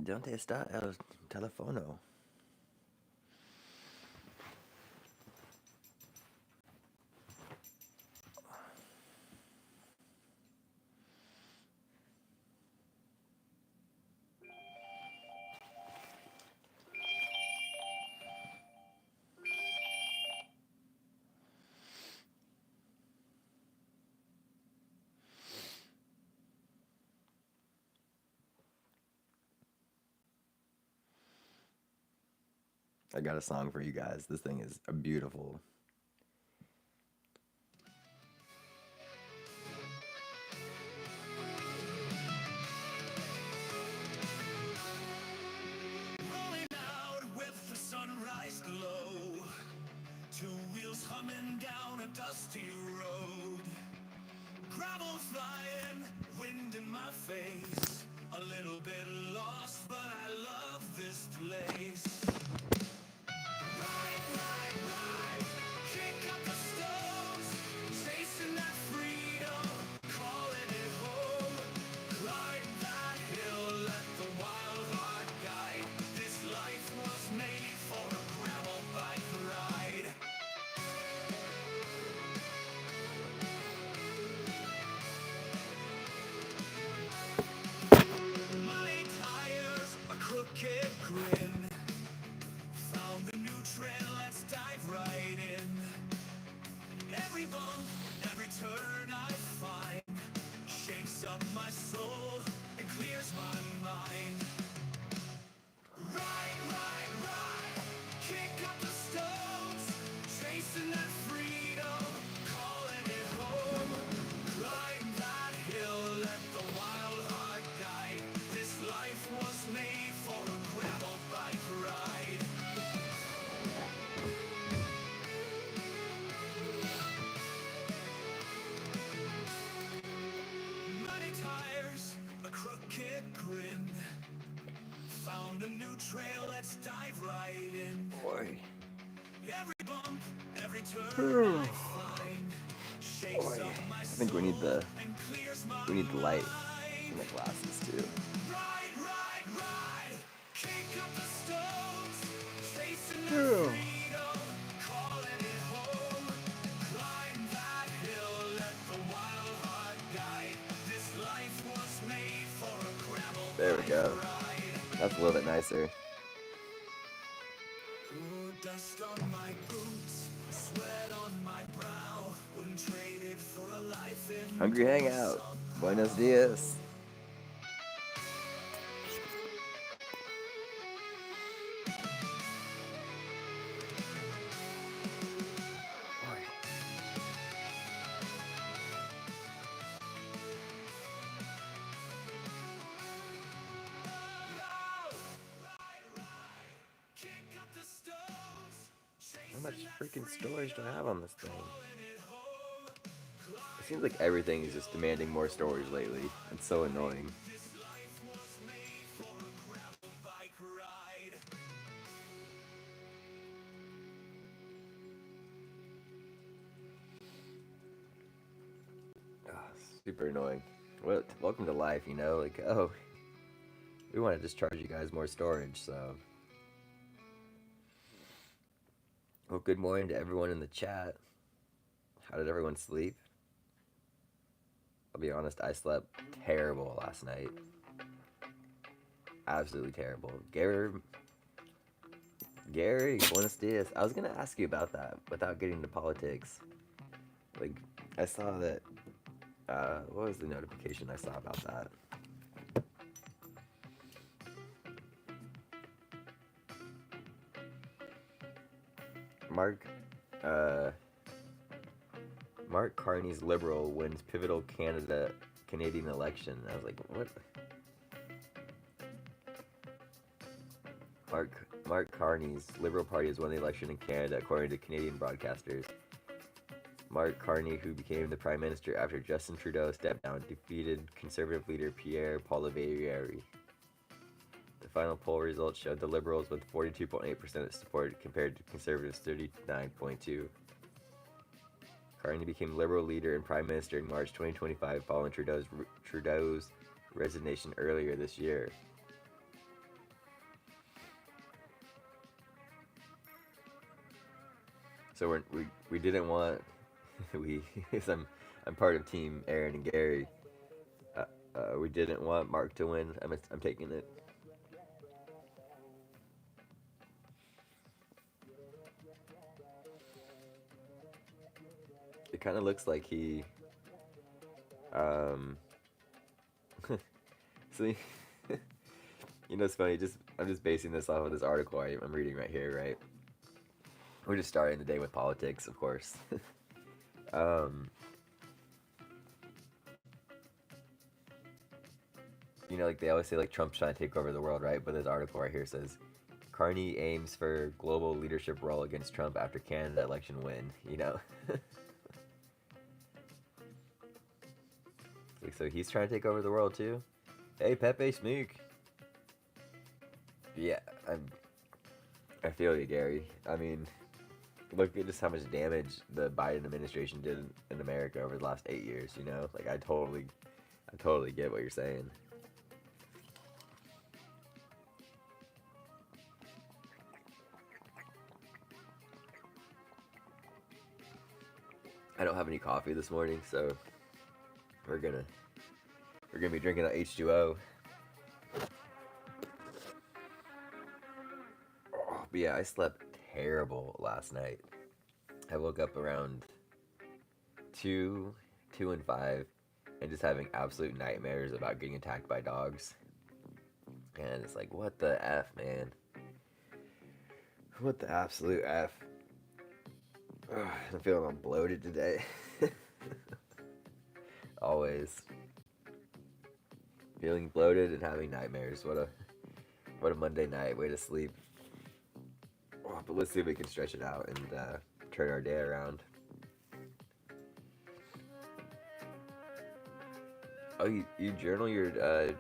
¿Dónde está el teléfono? I got a song for you guys. This thing is beautiful. Rolling out with the sunrise glow, two wheels humming down a dusty road, gravel flying, wind in my face, a little bit lost, but I love this place. Ride, ride, ride, kick up the stones, chasing that freedom, calling it home. Climb that hill, let the wild heart guide. This life was made for a gravel bike ride. Muddy tires, a crooked grin. Found a new trail, let's dive right in. Every bump, every turn I find shakes up my soul and clears my mind. Ride, ride, ride, kick up the stones, chasing that freedom, calling it home. Climb that hill, let the wild heart guide. This life was made for a gravel bike ride. Muddy tires, a crooked grin. Found a new trail, let's dive right in. Boy. Every bump, every turn I find shakes Boy. up my I think we need soul the and clears my light mind. in the glasses too. Ride, ride, ride, kick up the stones, chasing that freedom, calling it home. Climb that hill, let the wild heart guide. This life was made for a gravel There we bike go. ride. That's a little bit nicer. Ooh, dust on my boots, sweat on my brow. Wouldn't trade it for a life in Hungry Hangout. Buenos dias. How much freaking storage do I have on this thing? It seems like everything is just demanding more storage lately. It's so annoying. Ah, super annoying. Well, welcome to life, you know? Like, oh, we want to just charge you guys more storage, so. Well, good morning to everyone in the chat. How did everyone sleep? I'll be honest, I slept terrible last night. Absolutely terrible. Gary, buenos dias. I was gonna ask you about that without getting into politics. Like, I saw that. What was the notification I saw about that? Mark, uh, Mark Carney's Liberal wins pivotal Canadian election. I was like, what? Mark Carney's Liberal Party has won the election in Canada, according to Canadian broadcasters. Mark Carney, who became the Prime Minister after Justin Trudeau stepped down, defeated Conservative leader Pierre Poilievre. The final poll results showed the Liberals with 42.8% of support compared to Conservatives' 39.2%. Carney became Liberal leader and Prime Minister in March 2025 following Trudeau's resignation earlier this year. So we didn't want we because I'm part of Team Aaron and Gary. We didn't want Mark to win. I'm taking it. It kind of looks like he um so you know it's funny. Just I'm just basing this off of this article I'm reading right here. Right, we're just starting the day with politics, of course. um, you know, like they always say, like Trump's trying to take over the world, right? But this article right here says Carney aims for global leadership role against Trump after Canada election win. You know, like, so he's trying to take over the world too. Hey, Pepe Smook. Yeah, I feel you, Gary. I mean, look at just how much damage the Biden administration did in America over the last 8 years. You know, like I totally get what you're saying. I don't have any coffee this morning, so we're gonna we're gonna be drinking H2O. Oh, but yeah, I slept terrible last night. I woke up around 2, 2 and 5, and just having absolute nightmares about getting attacked by dogs. And it's like, what the f, man? What the absolute f? Ugh, I'm feeling bloated today. Always feeling bloated and having nightmares. What a Monday night way to sleep. Oh, but let's see if we can stretch it out and turn our day around. Oh, you journal your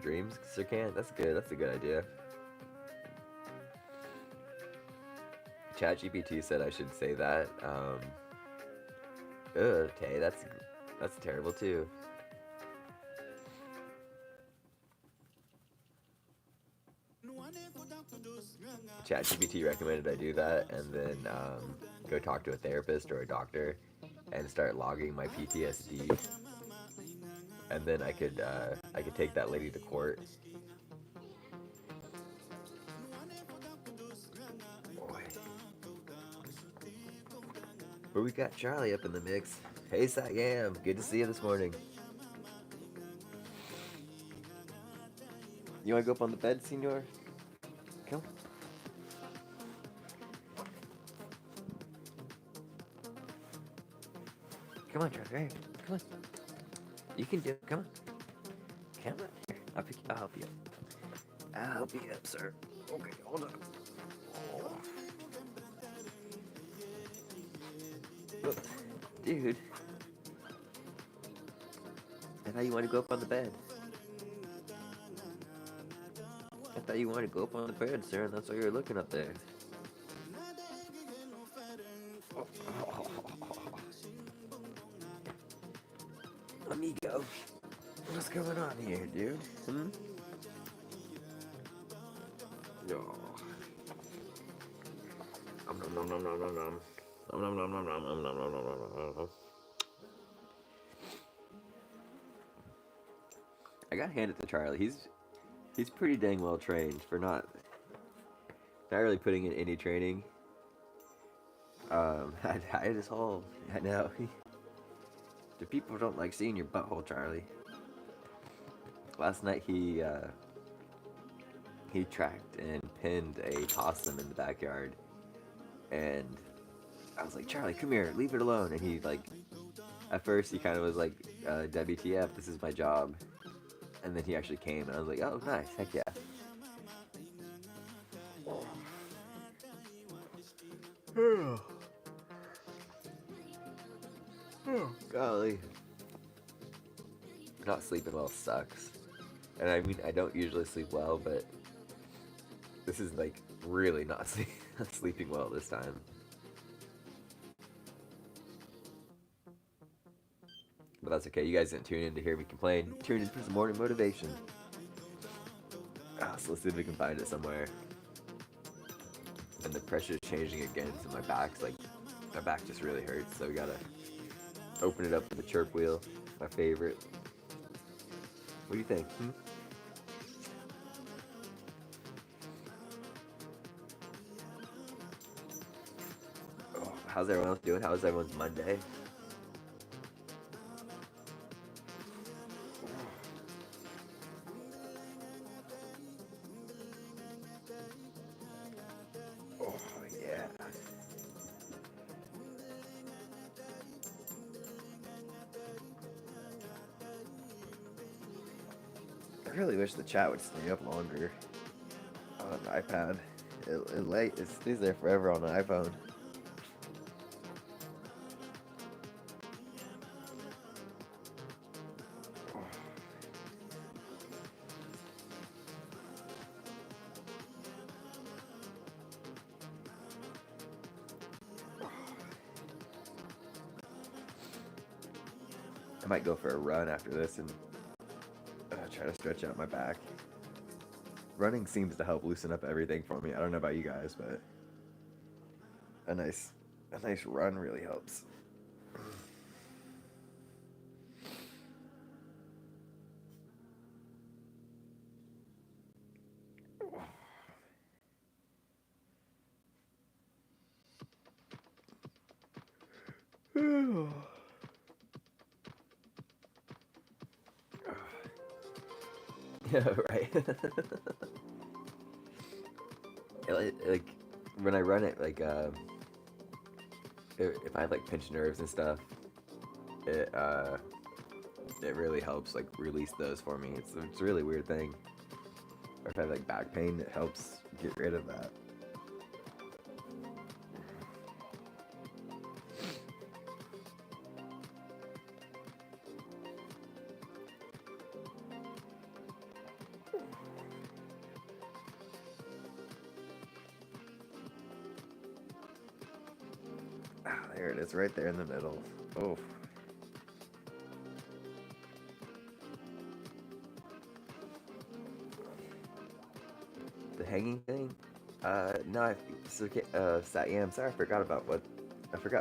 dreams, Sir Kant? That's good. That's a good idea. ChatGPT said I should say that. Okay, that's terrible too. ChatGPT recommended I do that, and then go talk to a therapist or a doctor, and start logging my PTSD, and then I could take that lady to court. Boy. But we got Charlie up in the mix. Hey, Siam, good to see you this morning. You want to go up on the bed, Senor? Come. Come on, Charlie. Come on. You can do it. Come on. Come on. Here, I'll help you. I'll help you up, sir. Okay, hold on. Oh. Look, dude. I thought you wanted to go up on the bed. I thought you wanted to go up on the bed, sir, and that's why you're looking up there. Oh. Amigo, what's going on here, dude? Hmm? No. Nom nom nom nom nom nom. Nom nom nom nom nom nom nom nom nom nom. I got to hand it to Charlie. He's pretty dang well trained for not really putting in any training. I his hole. I know. The people don't like seeing your butthole, Charlie. Last night he tracked and pinned a possum in the backyard, and I was like, Charlie, come here, leave it alone. And he like, at first he kind of was like, WTF, this is my job. And then he actually came, and I was like, oh, nice, heck yeah. Oh, golly. Not sleeping well sucks. And I mean, I don't usually sleep well, but this is like really not sleeping well this time. But that's okay. You guys didn't tune in to hear me complain. Tune in for some morning motivation. So let's see if we can find it somewhere. And the pressure's changing again, so my back's like my back just really hurts, so we gotta open it up with the chirp wheel, my favorite. What do you think? Oh, how's everyone else doing? How's everyone's Monday? Oh, yeah. I really wish the chat would stay up longer on an iPad. It stays there forever on an iPhone. I might go for a run after this and try to stretch out my back. Running seems to help loosen up everything for me. I don't know about you guys, but a nice run really helps. Yeah, right. Like when I run it, like if I have like pinched nerves and stuff, it it really helps like release those for me. It's a really weird thing. Or if I have like back pain, it helps get rid of that. Ah, there it is, right there in the middle. Oh. The hanging thing? No, it's okay. Yeah, I'm sorry, I forgot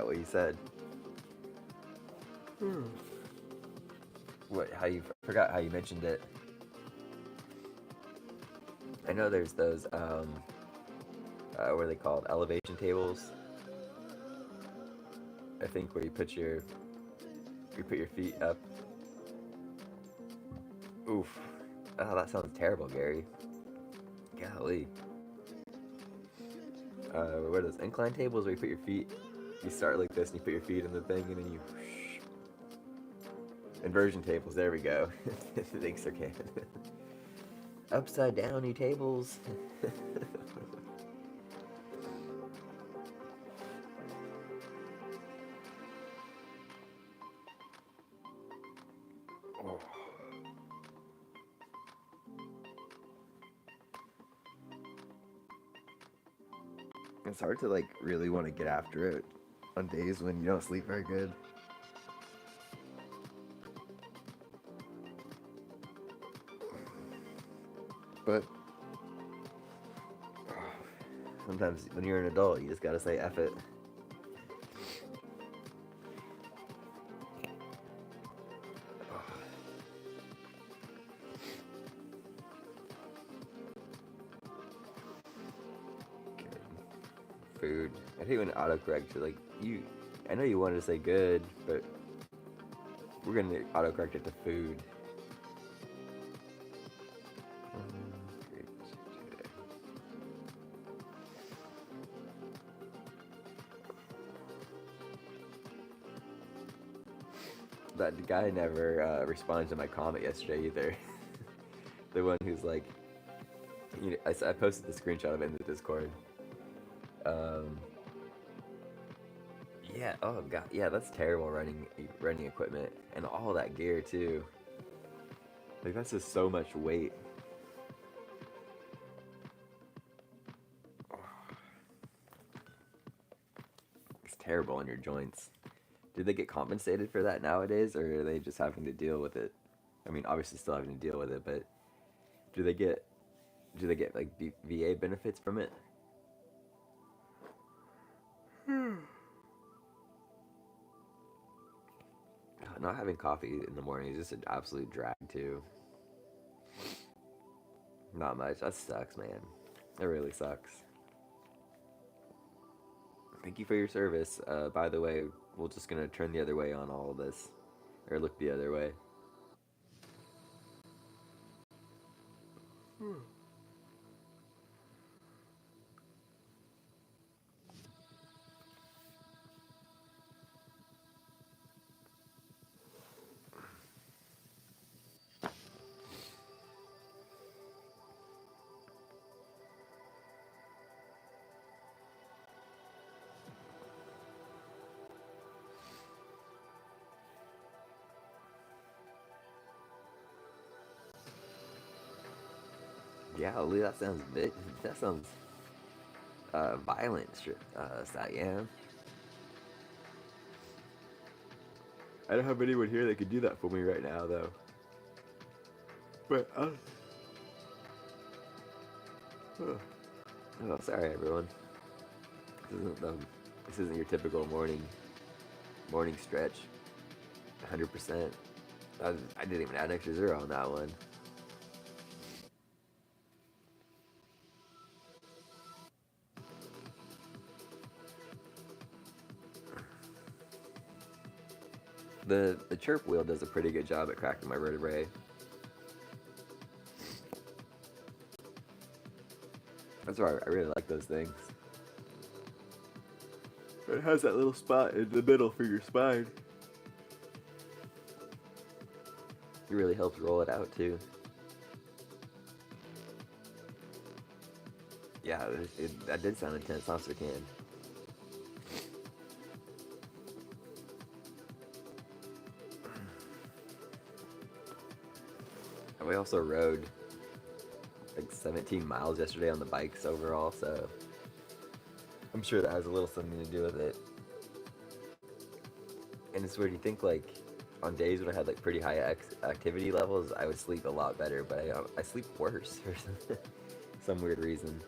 what you said. I forgot how you mentioned it. I know there's those, what are they called? Elevation tables. I think where you put your feet up. Oof. Oh, that sounds terrible, Gary. Golly. What are those incline tables where you put your feet? You start like this and you put your feet in the thing and then you. Inversion tables. There we go. Thanks, okay. Upside downy tables. Oh. It's hard to like really want to get after it on days when you don't sleep very good. But sometimes when you're an adult, you just gotta say F it. Food. I hate when autocorrect to like you. I know you wanted to say good, but we're gonna autocorrect it to food. That guy never responded to my comment yesterday either. The one who's like, I posted the screenshot of it in the Discord. Yeah. Oh god. Yeah, that's terrible running equipment and all that gear too. Like that's just so much weight. It's terrible on your joints. Do they get compensated for that nowadays, or are they just having to deal with it? I mean, obviously still having to deal with it, but do they get like VA benefits from it? not having coffee in the morning is just an absolute drag too. Not much. That sucks, man. It really sucks. Thank you for your service. By the way, we're just gonna turn the other way on all of this, or look the other way. Yeah, Lee, that sounds bit. That sounds violent, Cyan. I don't have anyone here that could do that for me right now, though. But oh, oh, sorry, everyone. This isn't your typical morning stretch. 100%. I didn't even add an extra zero on that one. The chirp wheel does a pretty good job at cracking my vertebrae. That's why I really like those things. It has that little spot in the middle for your spine. It really helps roll it out too. Yeah, that did sound intense, Officer Can. And we also rode like 17 miles yesterday on the bikes overall, so I'm sure that has a little something to do with it. And it's weird, you think like on days when I had like pretty high activity levels, I would sleep a lot better, but I sleep worse for some weird reason.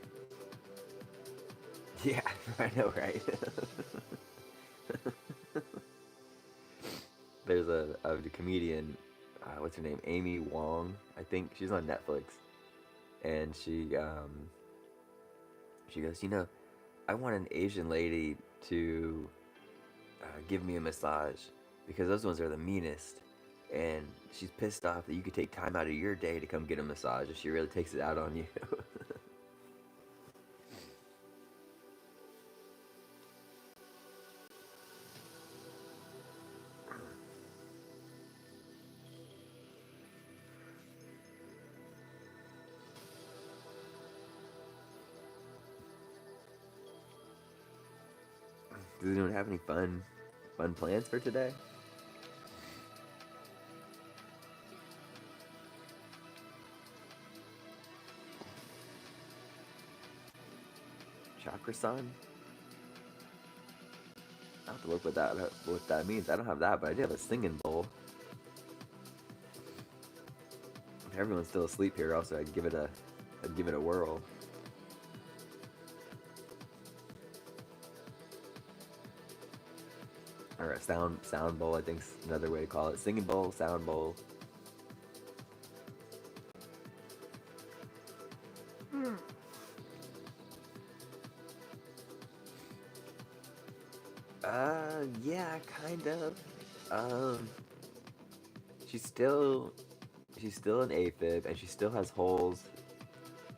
Yeah, I know, right? There's a comedian, what's her name? Amy Wong, I think. She's on Netflix, and she goes, I want an Asian lady to give me a massage because those ones are the meanest. And she's pissed off that you could take time out of your day to come get a massage if she really takes it out on you. Does anyone have any fun plans for today? Chakra-san? I have to look what that means. I don't have that, but I do have a singing bowl. If everyone's still asleep here, also I'd give it a whirl. Or a sound bowl, I think's another way to call it. Singing bowl, sound bowl. Yeah, kind of. Um, she's still an AFib, and she still has holes,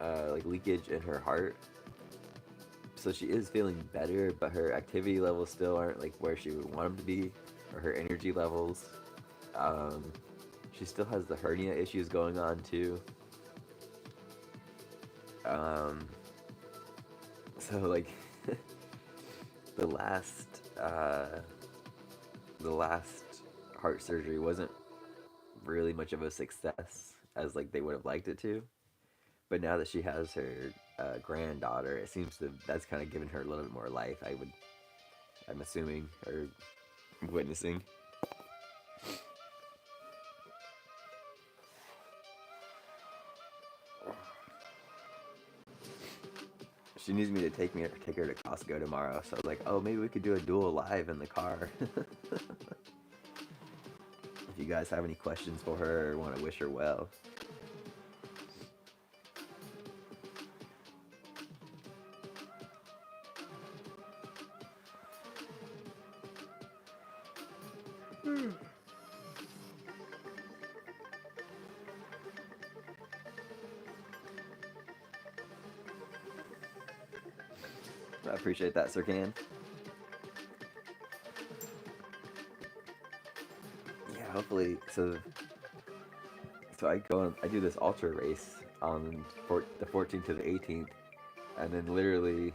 like leakage in her heart. So she is feeling better, but her activity levels still aren't like where she would want them to be, or her energy levels. Um, she still has the hernia issues going on too. Um, so like the last uh, the last heart surgery wasn't really much of a success as like they would have liked it to. But now that she has her granddaughter, it seems that's kind of given her a little bit more life. I'm assuming or witnessing. She needs me to take her to Costco tomorrow. So I was like, oh, maybe we could do a dual live in the car. if you guys have any questions for her or want to wish her well. I appreciate that, Sir Can. Yeah, hopefully. So I do this ultra race on the 14th to the 18th, and then literally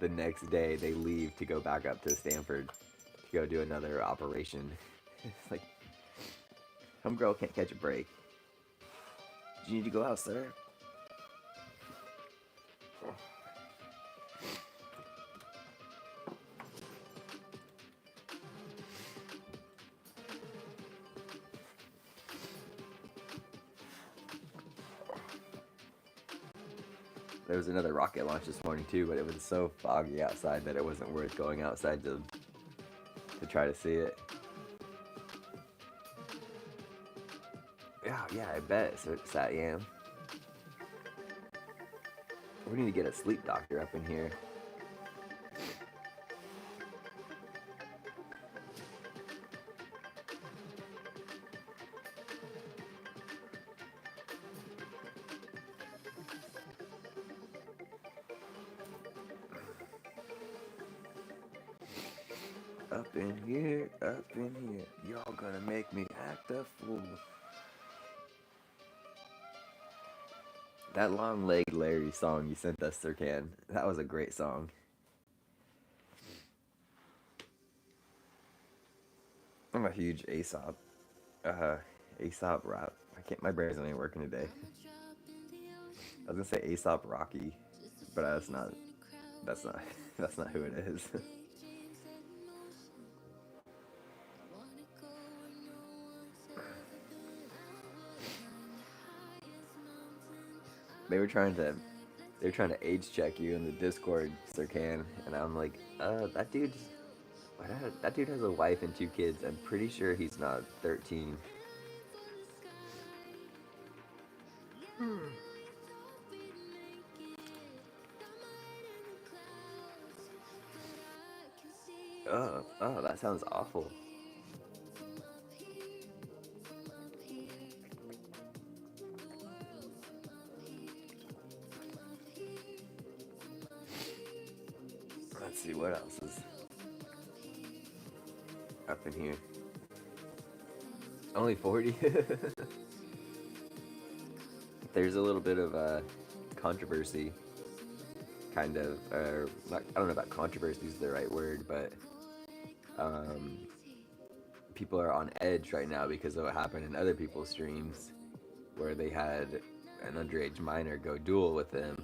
the next day they leave to go back up to Stanford to go do another operation. It's like, homegirl can't catch a break. Do you need to go out, sir? There was another rocket launch this morning too, but it was so foggy outside that it wasn't worth going outside to try to see it. Yeah, I bet, Satyam. We need to get a sleep doctor up in here. Up in here, y'all gonna make me act a fool. That long-legged Larry song you sent us, Sir Can, that was a great song. I'm a huge Aesop rap. My brain's not even working today. I was gonna say Aesop Rocky, but that's not that's not who it is. They were trying to age check you in the Discord, Sir Can, and I'm like, that dude has a wife and 2 kids. I'm pretty sure he's not 13. Oh, that sounds awful. Let's see what else is up in here. Only 40? There's a little bit of controversy, kind of, or not, I don't know about controversy is the right word, but people are on edge right now because of what happened in other people's streams where they had an underage minor go duel with them,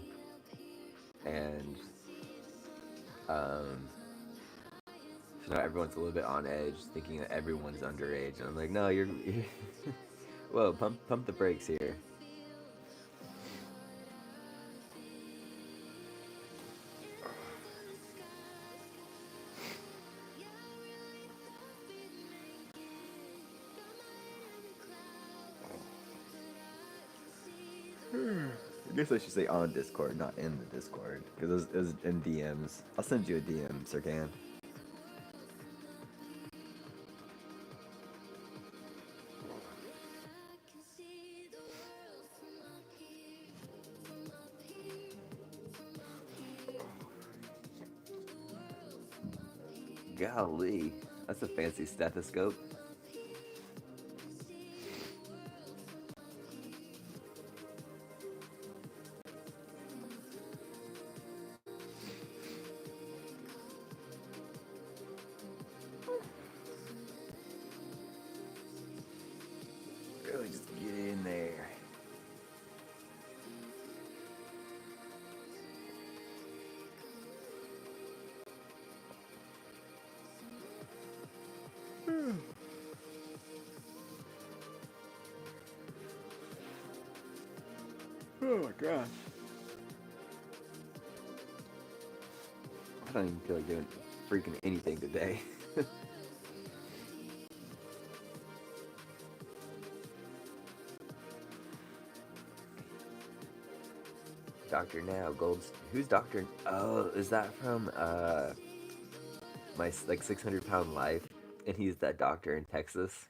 and so now everyone's a little bit on edge, thinking that everyone's underage, and I'm like, no, you're whoa, pump the brakes here. I guess I should say on Discord, not in the Discord, because it was in DMs. I'll send you a DM, Sir Can. Golly, that's a fancy stethoscope. Really just get in there. Oh my gosh. I don't even feel like doing freaking anything today. Doctor Now, Gold. Who's Doctor? Oh, is that from my like 600 pound life? And he's that doctor in Texas.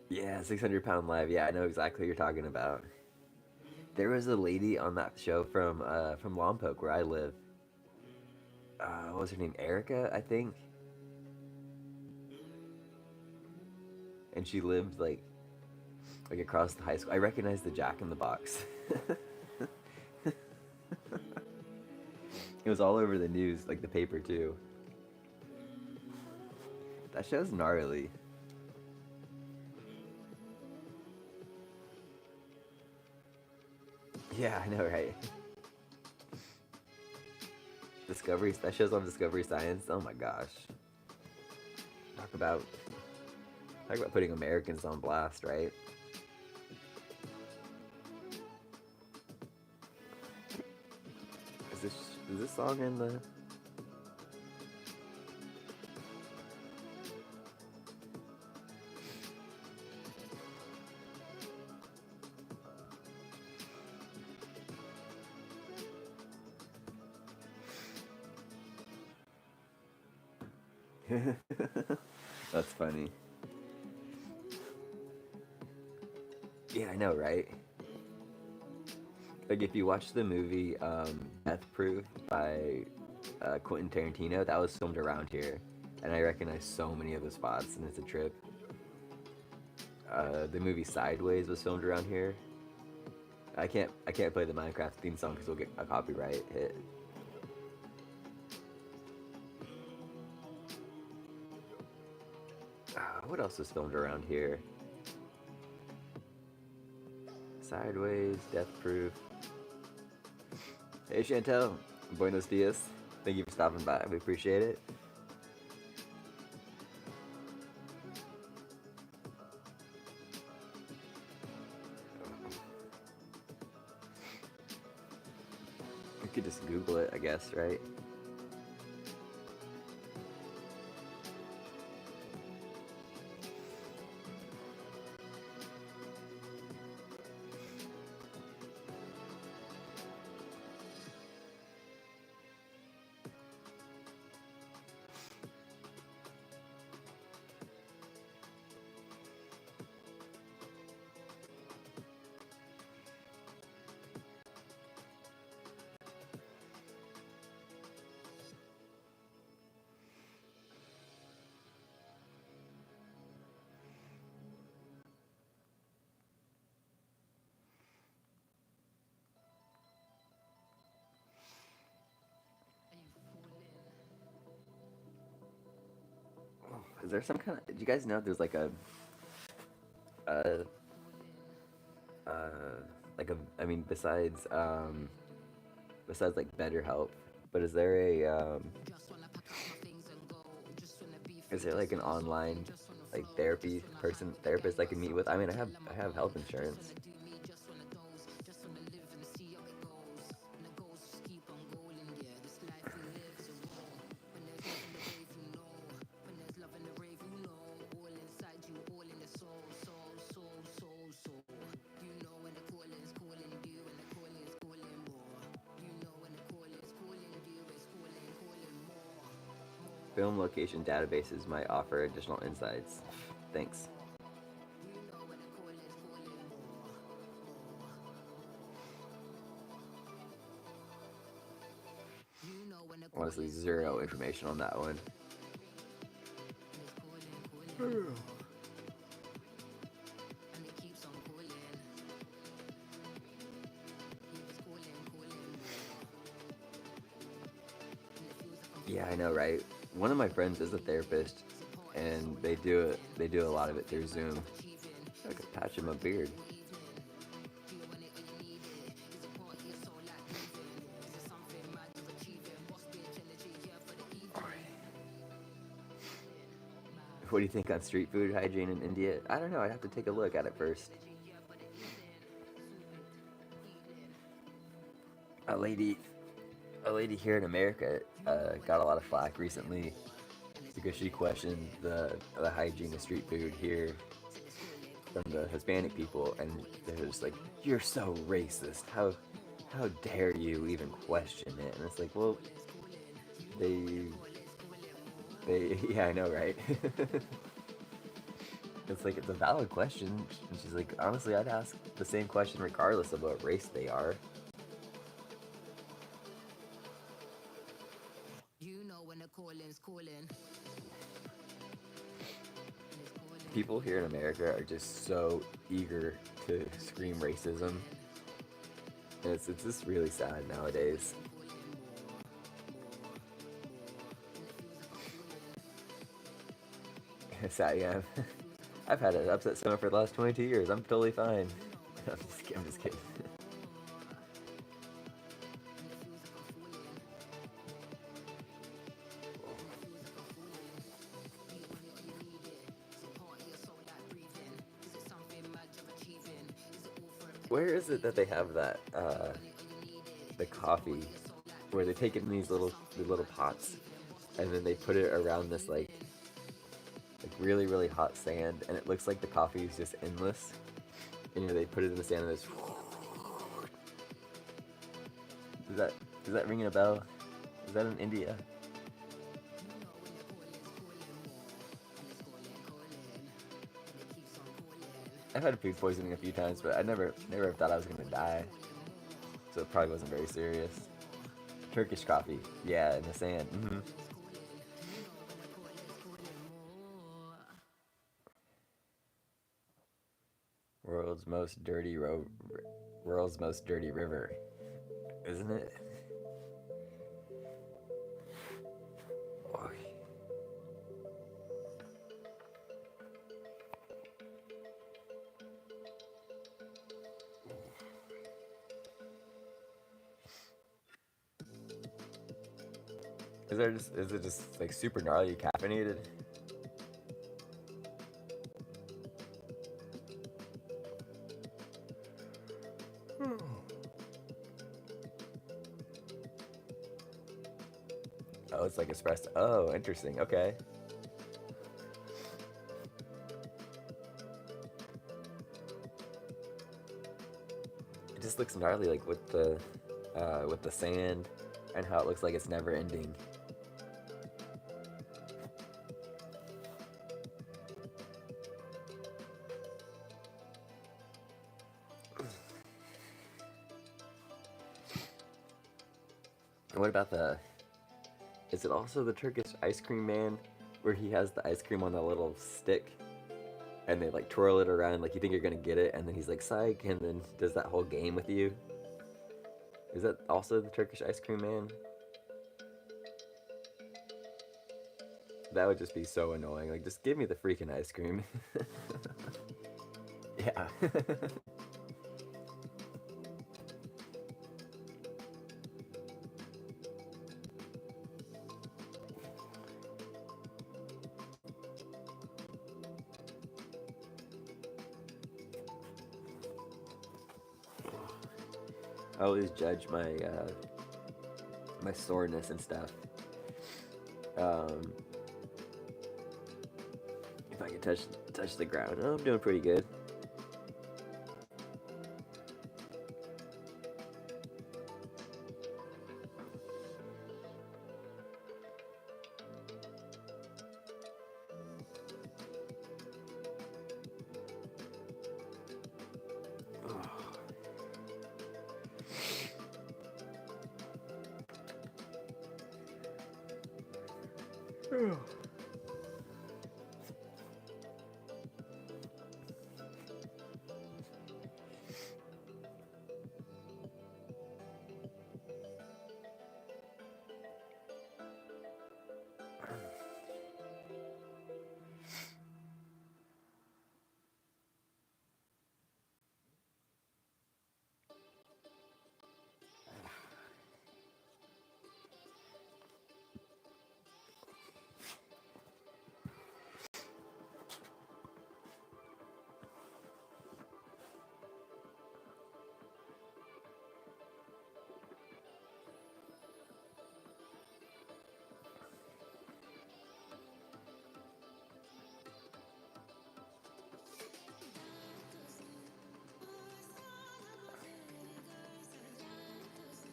Yeah, 600 pound live. Yeah, I know exactly what you're talking about. There was a lady on that show from Lompoc where I live. What was her name? Erica, I think. And she lived like across the high school. I recognized the Jack in the Box. It was all over the news, like the paper too. That show's gnarly. Yeah, I know, right? Discovery. That show's on Discovery Science. Oh my gosh. Talk about talk about putting Americans on blast, right? Is this is this song in the? That's funny. Yeah, I know, right? Like if you watch the movie Death Proof by Quentin Tarantino, that was filmed around here, and I recognize so many of the spots, and it's a trip. The movie Sideways was filmed around here. I can't play the Minecraft theme song because we'll get a copyright hit. What else was filmed around here? Sideways, Death Proof. Hey Chantel, buenos dias. Thank you for stopping by. We appreciate it. You could just Google it, I guess, right? Is there some kind of? Do you guys know there's uh, uh, I mean, besides like BetterHelp, but is there like an online like therapist I can meet with? I mean, I have health insurance. Film location databases might offer additional insights. Thanks. Honestly, zero information on that one. Yeah, I know, right? One of my friends is a therapist, and they do a lot of it through Zoom. I could patch him a beard. What do you think on street food hygiene in India? I don't know. I'd have to take a look at it first. A lady, a lady here in America got a lot of flack recently because she questioned the hygiene of street food here. from the Hispanic people, and they're just like, "You're so racist. How dare you even question it?" And it's like, well, they yeah, I know, right? It's like it's a valid question, and she's like, honestly, I'd ask the same question regardless of what race they are. You know when the calling's calling. People here in America are just so eager to scream racism. And it's just really sad nowadays. Sad, yeah. I've had an upset stomach for the last 22 years. I'm totally fine. I'm just kidding. Where is it that they have that the coffee, where they take it in these little pots, and then they put it around this like really hot sand, and it looks like the coffee is just endless. And they put it in the sand, and it's is that is that ringing a bell? Is that in India? I've had food poisoning a few times, but I never thought I was gonna die. So it probably wasn't very serious. Turkish coffee, yeah, in the sand. World's most dirty world's most dirty river, isn't it? Is it just like super gnarly caffeinated? Oh, it's like espresso. Oh, interesting. Okay. It just looks gnarly, like with the sand, and how it looks like it's never ending. And what about the? Is it also the Turkish ice cream man, where he has the ice cream on a little stick, and they like twirl it around like you think you're gonna get it, and then he's like psych, and then does that whole game with you? Is that also the Turkish ice cream man? That would just be so annoying. Like, just give me the freaking ice cream. Yeah. I always judge my soreness and stuff. Um, if I can touch the ground, oh, I'm doing pretty good.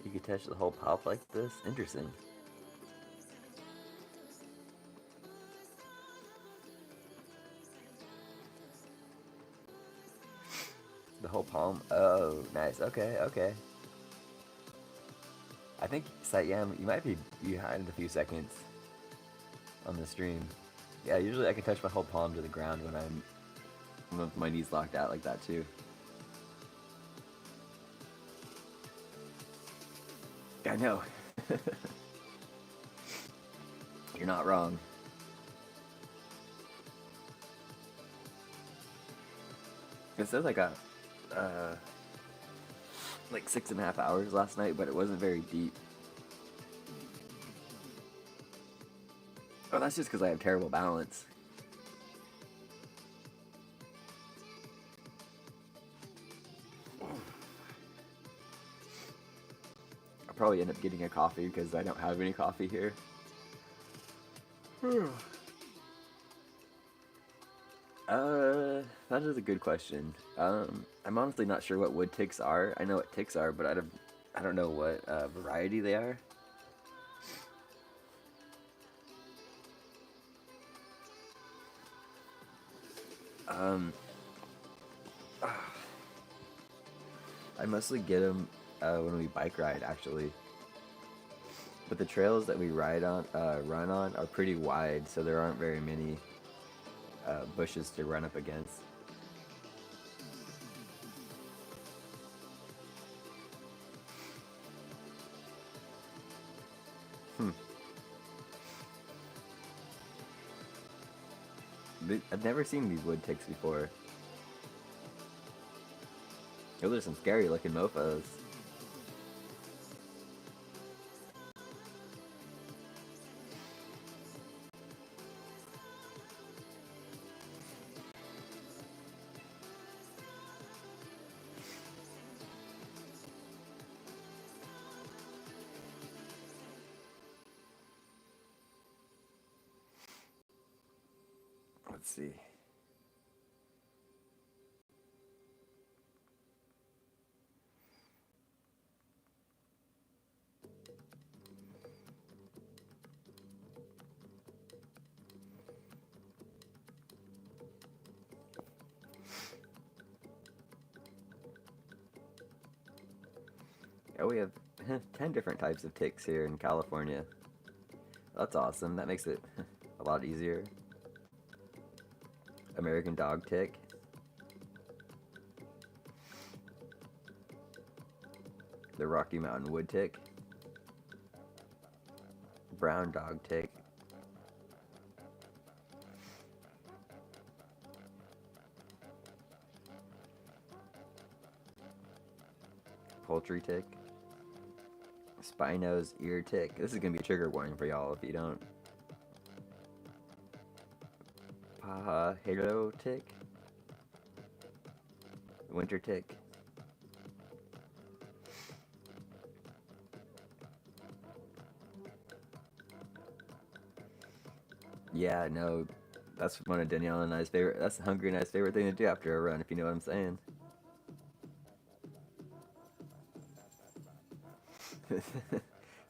You could touch the whole pop like this? Interesting. The whole palm? Oh, nice. Okay, okay. I think, Satyam, you might be behind a few seconds on the stream. Yeah, usually I can touch my whole palm to the ground when I'm with my knees locked out like that too. I know. You're not wrong. It says I got like 6.5 hours last night, but it wasn't very deep. Oh, that's just because I have terrible balance. I'll probably end up getting a coffee because I don't have any coffee here. That is a good question. I'm honestly not sure what wood ticks are. I know what ticks are, but I don't know what variety they are. I mostly get them when we bike ride, actually. But the trails that we run on, are pretty wide, so there aren't very many bushes to run up against. I've never seen these wood ticks before. Those are some scary looking mofos. Let's see. Oh, we have 10 different types of ticks here in California. That's awesome. That makes it a lot easier. American dog tick. The Rocky Mountain wood tick. Brown dog tick. Poultry tick. Spinose ear tick. This is gonna be a trigger warning for y'all if you don't. Paha halo tick. Winter tick. Yeah, no, that's one of Danielle and I's favorite. That's Hungry and I's favorite thing to do after a run, if you know what I'm saying.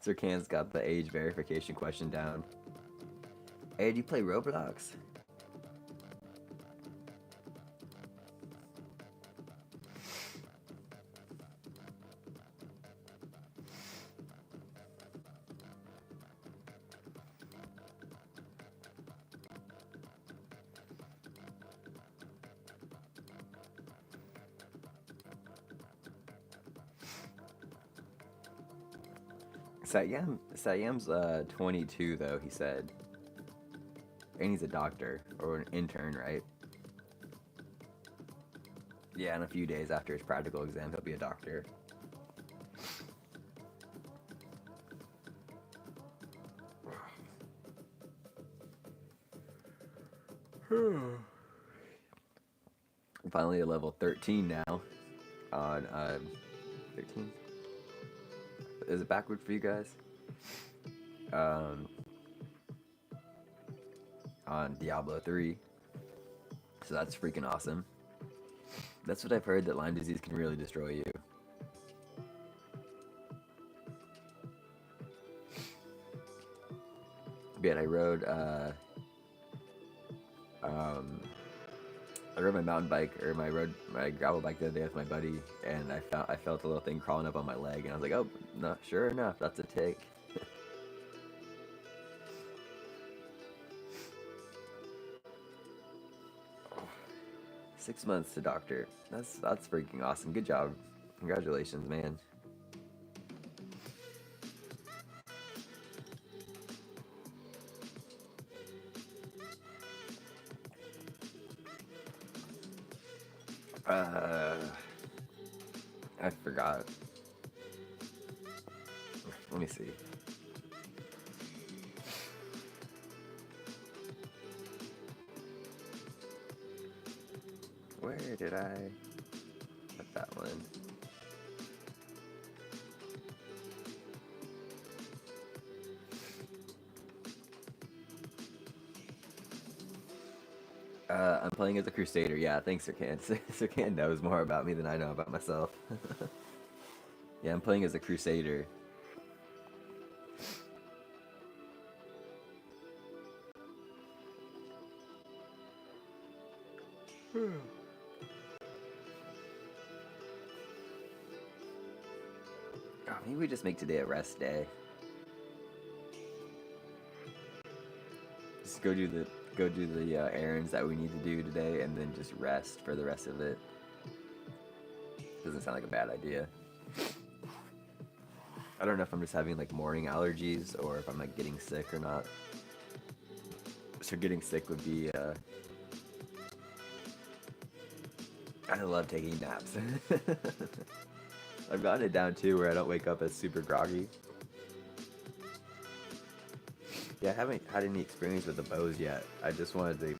Sir Can's got the age verification question down. Hey, do you play Roblox? Satyam's 22 though, he said. And he's a doctor, or an intern, right? Yeah, in a few days after his practical exam, he'll be a doctor. I'm finally at level 13 now. On 13. Is it backward for you guys? On Diablo 3. So that's freaking awesome. That's what I've heard, that Lyme disease can really destroy you. But I rode um, I rode my mountain bike or my gravel bike the other day with my buddy, and I felt a little thing crawling up on my leg, and I was like, oh, no, sure enough, that's a tick. 6 months to doctor. That's freaking awesome. Good job. Congratulations, man. Uh, I forgot. Let me see. Where did I put that one? I'm playing as a Crusader. Yeah, thanks, Sirkan. Sirkan knows more about me than I know about myself. Yeah, I'm playing as a Crusader. Oh, maybe we just make today a rest day. Just go do the errands that we need to do today, and then just rest for the rest of it. Doesn't sound like a bad idea. I don't know if I'm just having like morning allergies or if I'm like getting sick or not. So getting sick would be. I love taking naps. I've gotten it down too, where I don't wake up as super groggy. Yeah, I haven't had any experience with the bows yet. I just wanted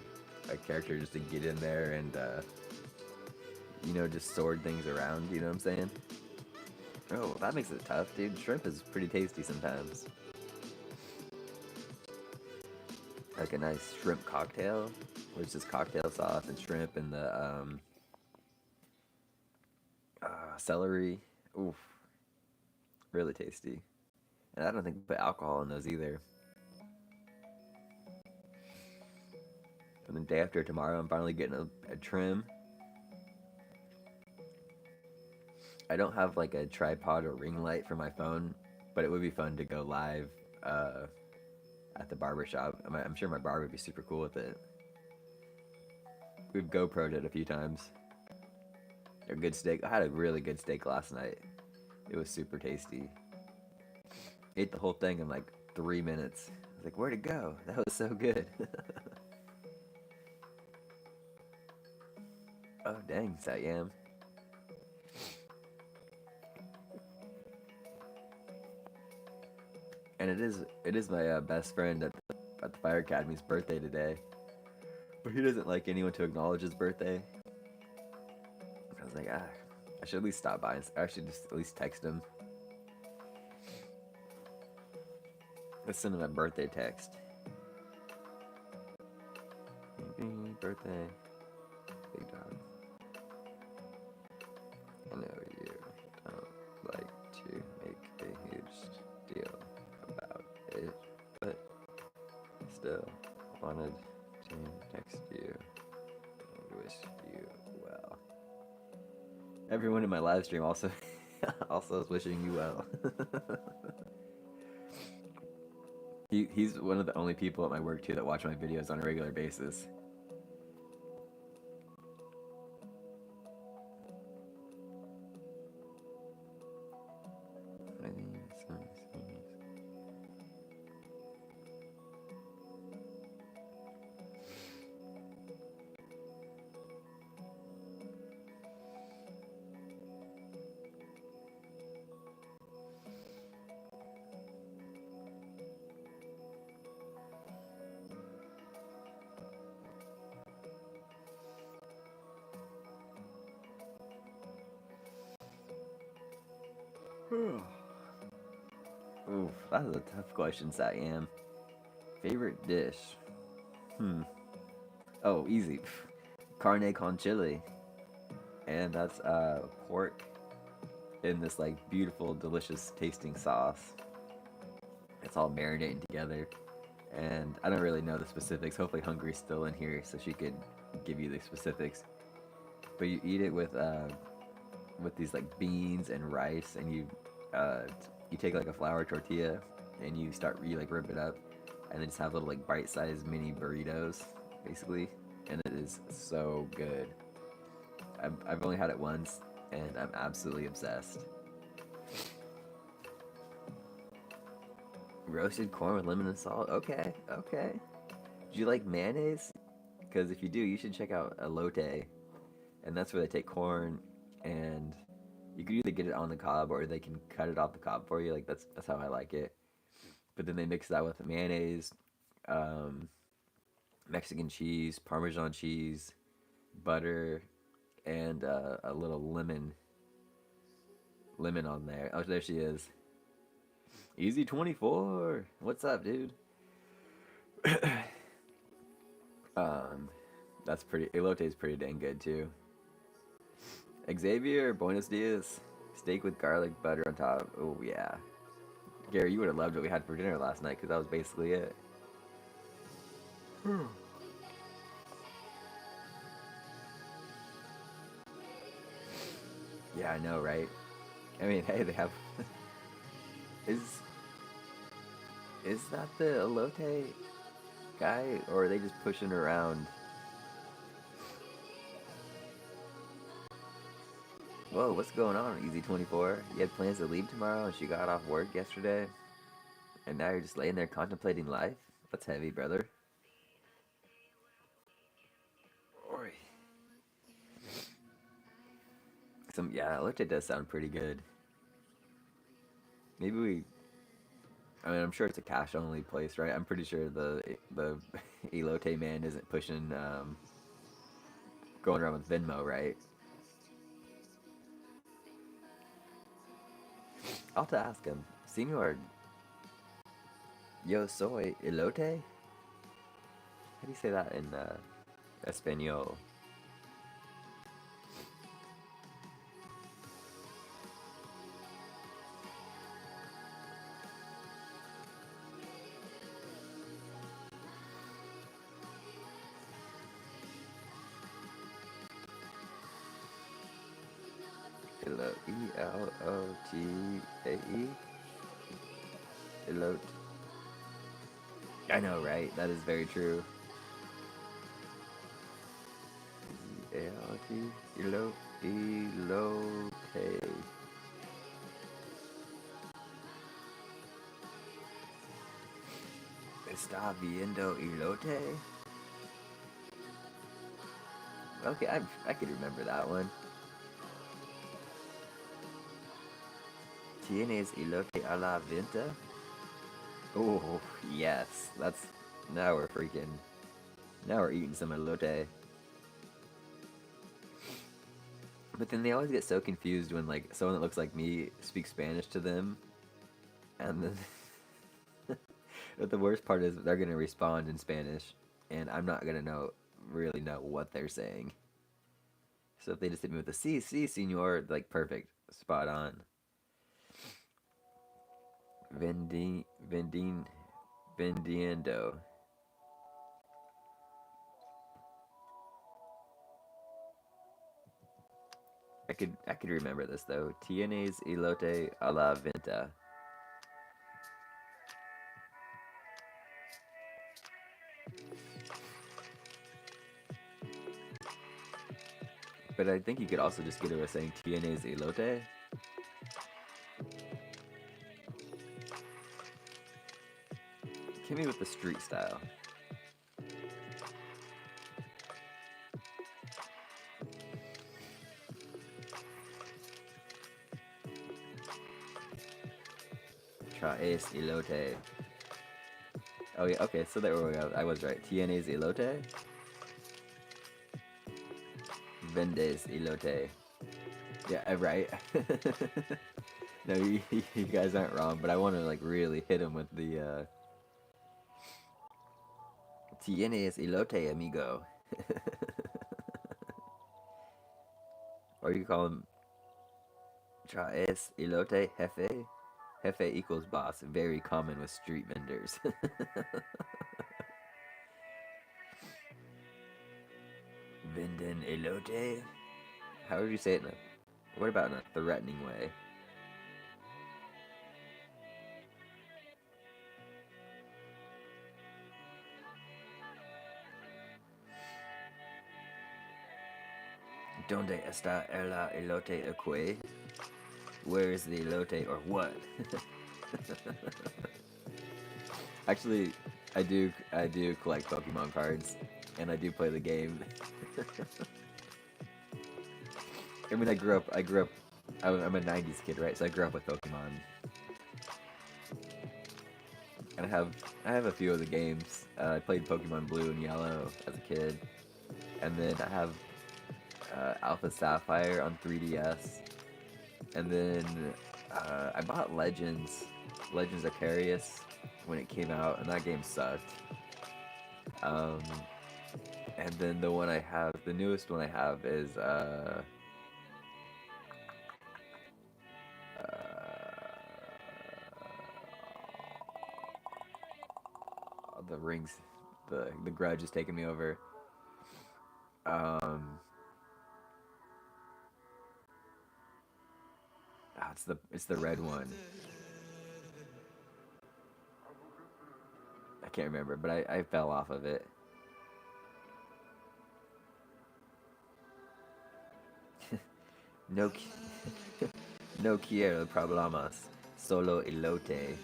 a character just to get in there and just sword things around. You know what I'm saying? Oh, that makes it tough, dude. Shrimp is pretty tasty sometimes. Like a nice shrimp cocktail, where it's just cocktail sauce and shrimp and the celery. Oof, really tasty. And I don't think we put alcohol in those either. And then day after tomorrow, I'm finally getting a trim. I don't have like a tripod or ring light for my phone, but it would be fun to go live at the barber shop. I'm sure my barber would be super cool with it. We've GoPro'd it a few times. A good steak. I had a really good steak last night. It was super tasty. Ate the whole thing in like 3 minutes. I was like, where'd it go? That was so good. Oh dang, Siam. And it is my best friend at the Fire Academy's birthday today. But he doesn't like anyone to acknowledge his birthday. I was like, I should at least stop by and I should just at least text him. Let's send him a birthday text. Birthday. Big dog. I know you don't like to make a huge deal about it, but still wanted to text you and wish you well. Everyone in my live stream also is wishing you well. He's one of the only people at my work too that watch my videos on a regular basis. Oof, that is a tough question, Siam. Favorite dish? Oh, easy. Carne con chile. And that's pork in this like beautiful, delicious tasting sauce. It's all marinating together. and I don't really know the specifics. Hopefully, Hungary's still in here so she could give you the specifics. But you eat it with these like beans and rice, and uh, you take like a flour tortilla and you like rip it up, and then just have little like bite-sized mini burritos, basically, and it is so good. I've only had it once, and I'm absolutely obsessed. Roasted corn with lemon and salt. Okay, okay. Do you like mayonnaise? Because if you do, you should check out elote, and that's where they take corn, and you could either get it on the cob or they can cut it off the cob for you. Like that's how I like it. But then they mix that with mayonnaise, um, Mexican cheese, Parmesan cheese, butter, and a little lemon on there. Oh, there she is. Easy 24. What's up, dude? um, that's pretty. Elote is pretty dang good too. Xavier, buenos dias. Steak with garlic butter on top. Oh yeah. Gary, you would have loved what we had for dinner last night because that was basically it. Yeah, I know, right? I mean, hey, they have. is is that the elote guy, or are they just pushing around? Whoa, what's going on, Easy 24? You had plans to leave tomorrow, and she got off work yesterday, and now you're just laying there contemplating life. That's heavy, brother. Oi. Yeah, elote does sound pretty good. Maybe we. I mean, I'm sure it's a cash only place, right? I'm pretty sure the elote man isn't pushing going around with Venmo, right? I'll have to ask him. Senor, yo soy elote? How do you say that in Espanol? Elote. Elote. I know, right? That is very true. Elote. Elote. Está viendo elote? Okay, I could remember that one. ¿Tienes elote a la venta? Oh, yes. That's. Now we're freaking. Now we're eating some elote. But then they always get so confused when, like, someone that looks like me speaks Spanish to them. And then. But the worst part is they're going to respond in Spanish. And I'm not going to really know what they're saying. So if they just hit me with a si, senor, like, perfect. Spot on. Vendiendo. I could remember this though. Tienes elote a la venta. But I think you could also just get away with saying tienes elote. Hit me with the street style. Traes elote. Oh yeah, okay, so there we go. I was right. Tienes elote. Vendes elote. Yeah, right. No, you guys aren't wrong, but I want to like really hit him with the Tienes elote, amigo. Or you call him Traes elote, jefe. Jefe equals boss. Very common with street vendors. Binden elote? How would you say it what about in a threatening way? Donde está el elote aquay? Where is the elote or what? Actually, I do collect Pokemon cards, and I do play the game. I mean, I'm a '90s kid, right? So I grew up with Pokemon, and I have a few of the games. I played Pokemon Blue and Yellow as a kid, and then I have Alpha Sapphire on 3DS, and then I bought Legends Arceus when it came out, and that game sucked. Um, and then the newest one I have is the rings, the grudge is taking me over. Um, it's the red one. I can't remember, but I fell off of it. No, no quiero problemas, solo elote.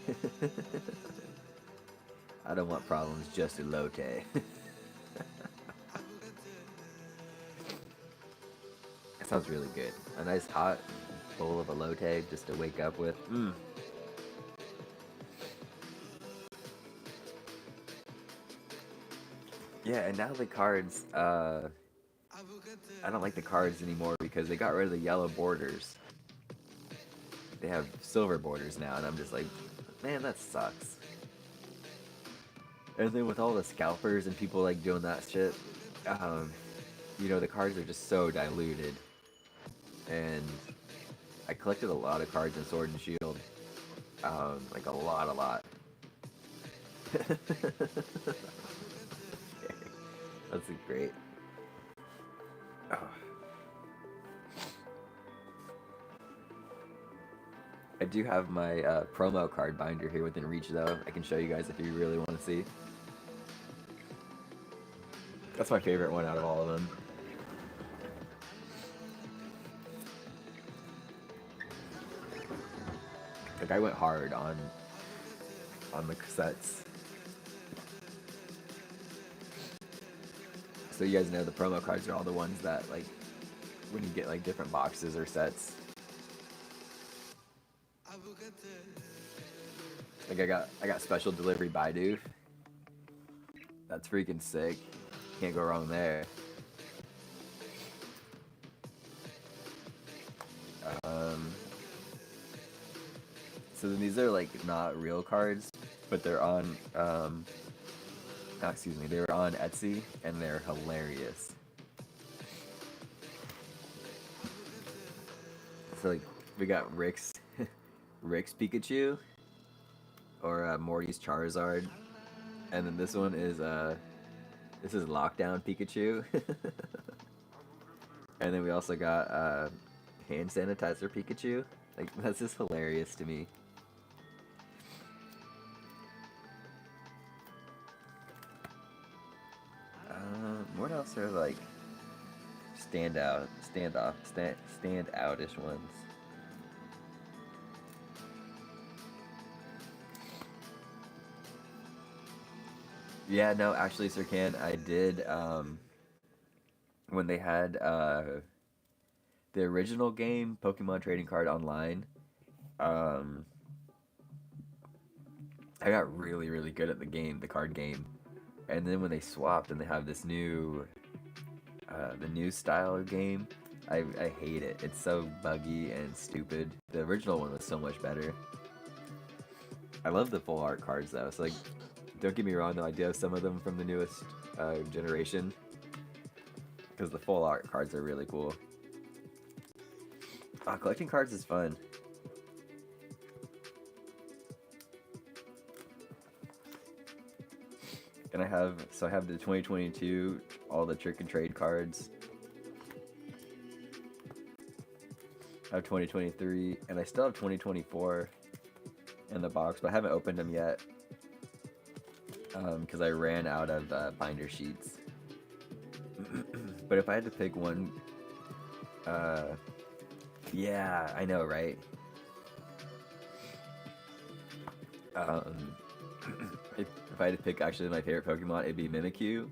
I don't want problems, just elote. That sounds really good. A nice hot bowl of elote just to wake up with. Mm. Yeah, and now the cards, I don't like the cards anymore because they got rid of the yellow borders. They have silver borders now, and I'm just like, man, that sucks. And then with all the scalpers and people like doing that shit, the cards are just so diluted. And I collected a lot of cards in Sword and Shield, like a lot. That's great. Oh. I do have my promo card binder here within reach, though. I can show you guys if you really want to see. That's my favorite one out of all of them. Like, I went hard on the cassettes. So you guys know the promo cards are all the ones that, like, when you get like different boxes or sets. Like I got special delivery Baidu. That's freaking sick. Can't go wrong there. So then these are like not real cards, but they're on they were on Etsy and they're hilarious. So like we got Rick's Pikachu, or Morty's Charizard, and then this one is Lockdown Pikachu, and then we also got hand sanitizer Pikachu. Like, that's just hilarious to me. What else are like standoutish ones? Yeah, no, actually, Sir Can, I did, when they had, the original game, Pokemon Trading Card Online, um, I got really, really good at the card game. And then when they swapped and they have this the new style of game, I hate it. It's so buggy and stupid. The original one was so much better. I love the full art cards though. So like, don't get me wrong though, I do have some of them from the newest generation, because the full art cards are really cool. Collecting cards is fun. And I have the 2022, all the trick and trade cards. of 2023, and I still have 2024 in the box, but I haven't opened them yet because I ran out of binder sheets. But if I had to pick one, yeah, I know, right? Um, if I had to pick actually my favorite Pokemon, it'd be Mimikyu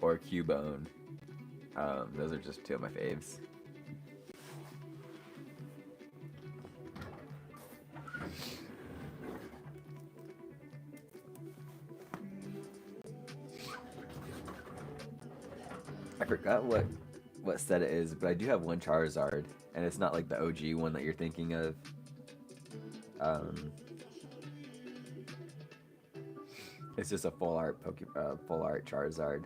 or Cubone. Those are just two of my faves. I forgot what set it is, but I do have one Charizard, and it's not like the OG one that you're thinking of. Um, it's just a full art Charizard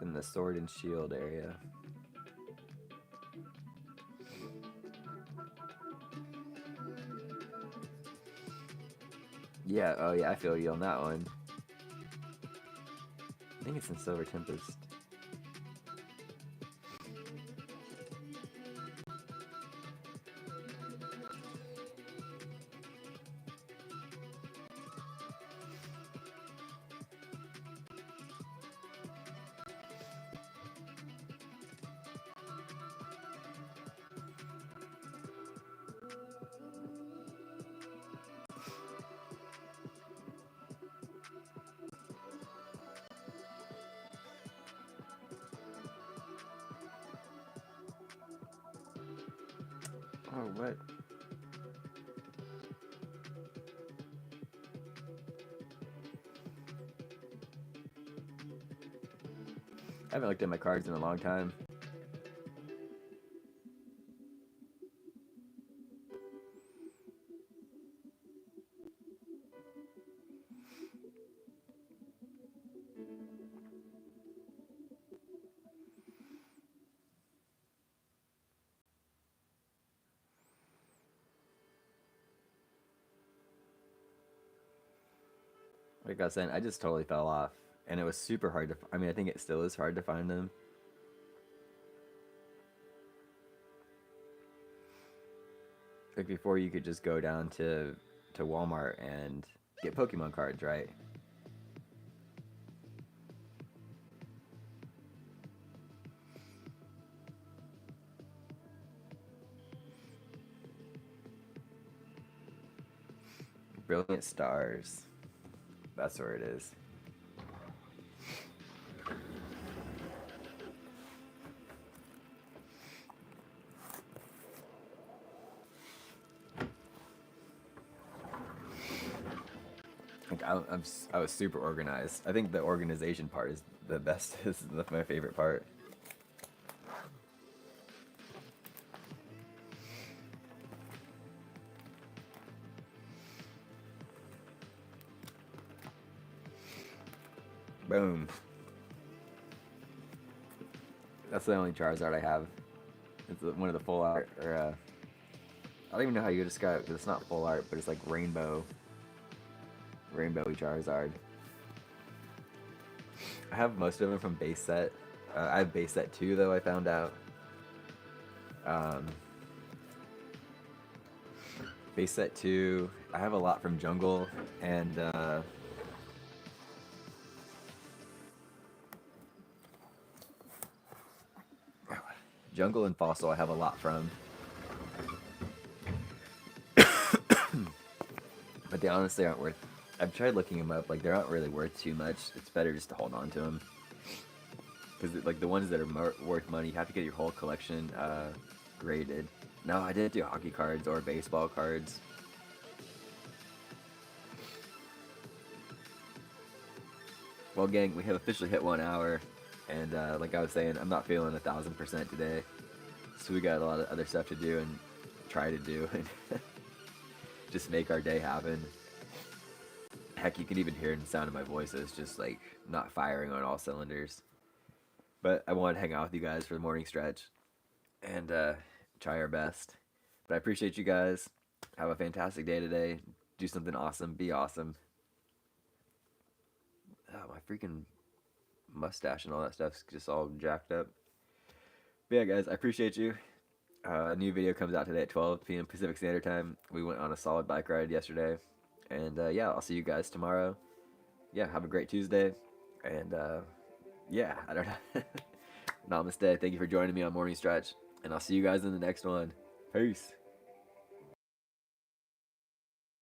in the Sword and Shield area. Yeah, oh yeah, I feel you on that one. I think it's in Silver Tempest. Oh, what? I haven't looked at my cards in a long time. Like I was saying, I just totally fell off, and it was super hard to. I mean, I think it still is hard to find them. Like before, you could just go down to Walmart and get Pokemon cards, right? Brilliant Stars. That's where it is. Like I was super organized. I think the organization part is the best. Is my favorite part. Boom. That's the only Charizard I have. It's one of the full art, or I don't even know how you describe it because it's not full art, but it's like rainbowy Charizard. I have most of them from base set. I have base set 2 though. I found out. Base set 2. I have a lot from Jungle and Jungle and Fossil. I have a lot from, but they honestly aren't worth. I've tried looking them up. Like they're not really worth too much. It's better just to hold on to them because like the ones that are worth money, you have to get your whole collection graded. No, I didn't do hockey cards or baseball cards. Well, gang, we have officially hit 1 hour, and like I was saying, I'm not feeling 1,000% today, so we got a lot of other stuff to do and try to do, and just make our day happen. Heck, you can even hear it in the sound of my voice. It's just like not firing on all cylinders. But I want to hang out with you guys for the morning stretch and try our best. But I appreciate you guys. Have a fantastic day today. Do something awesome. Be awesome. Oh, my freaking mustache and all that stuff's just all jacked up. But yeah, guys, I appreciate you. A new video comes out today at 12 p.m. Pacific Standard Time. We went on a solid bike ride yesterday. And yeah, I'll see you guys tomorrow. Yeah, have a great Tuesday. And yeah, I don't know. Namaste. Thank you for joining me on Morning Stretch. And I'll see you guys in the next one. Peace.